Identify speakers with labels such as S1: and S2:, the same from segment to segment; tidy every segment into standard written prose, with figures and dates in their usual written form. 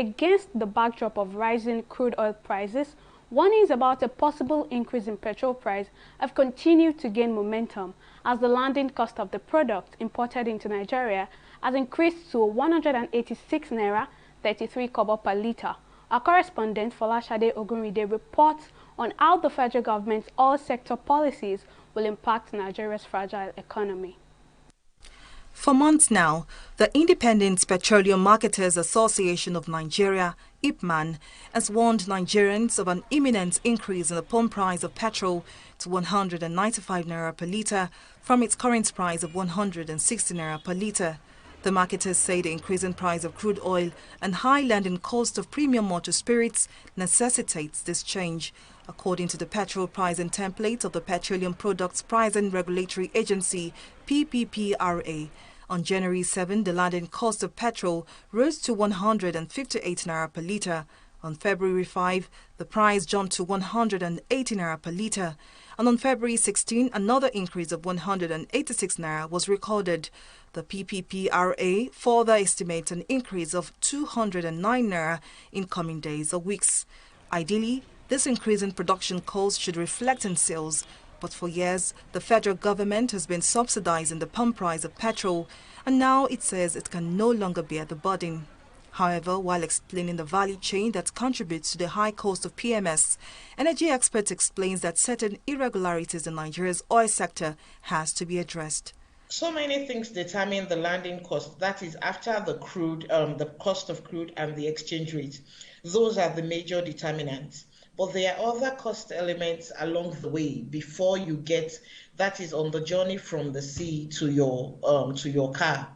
S1: against the backdrop of rising crude oil prices, warnings about a possible increase in petrol price have continued to gain momentum as the landing cost of the product imported into Nigeria has increased to 186 naira 33 kobo per litre. Our correspondent Folashade Ogunride reports on how the federal government's all-sector policies will impact Nigeria's fragile economy.
S2: For months now, the Independent Petroleum Marketers Association of Nigeria, IPMAN, has warned Nigerians of an imminent increase in the pump price of petrol to 195 naira per litre from its current price of 160 naira per litre. The marketers say the increasing price of crude oil and high landing cost of premium motor spirits necessitates this change. According to the petrol pricing template of the Petroleum Products Pricing Regulatory Agency, PPPRA, on January 7, the landing cost of petrol rose to 158 naira per litre. On February 5, the price jumped to 180 naira per litre. And on February 16, another increase of 186 naira was recorded. The PPPRA further estimates an increase of 209 naira in coming days or weeks. Ideally, this increase in production costs should reflect in sales, but for years, the federal government has been subsidizing the pump price of petrol, and now it says it can no longer bear the burden. However, while explaining the value chain that contributes to the high cost of PMS, energy expert explains that certain irregularities in Nigeria's oil sector has to be addressed.
S3: So many things determine the landing cost. That is after the crude, the cost of crude and the exchange rate. Those are the major determinants. But there are other cost elements along the way before you get, that is on the journey from the sea to your car.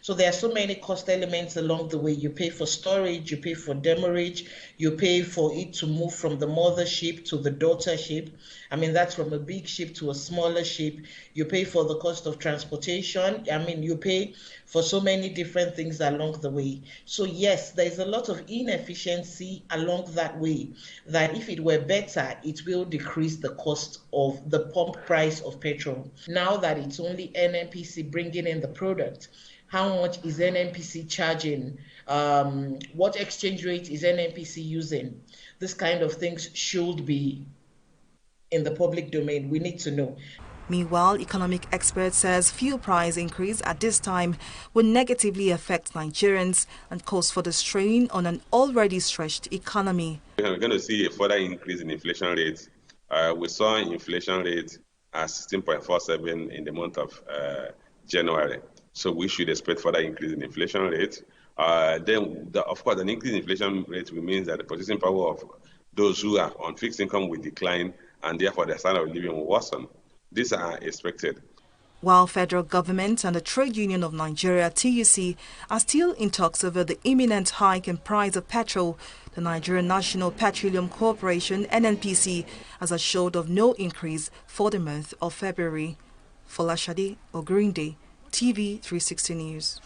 S3: So there are so many cost elements along the way. You pay for storage, you pay for demurrage, you pay for it to move from the mother ship to the daughter ship. I mean, that's from a big ship to a smaller ship. You pay for the cost of transportation. I mean, you pay for so many different things along the way. So yes, there's a lot of inefficiency along that way, that if it were better, it will decrease the cost of the pump price of petrol. Now that it's only NNPC bringing in the product, how much is NNPC charging? What exchange rate is NNPC using? This kind of things should be in the public domain. We need to know.
S2: Meanwhile, economic expert says fuel price increase at this time will negatively affect Nigerians and cause further strain on an already stretched economy.
S4: We're going to see a further increase in inflation rates. We saw inflation rate at 16.47 in the month of January. So we should expect further increase in inflation rate. Of course, an increase in inflation rate will mean that the purchasing power of those who are on fixed income will decline, and therefore the standard of living will worsen. These are expected.
S2: While federal government and the Trade Union of Nigeria, TUC, are still in talks over the imminent hike in price of petrol, the Nigerian National Petroleum Corporation, NNPC, has assured of no increase for the month of February. Folashade Ogunride, TV 360 News.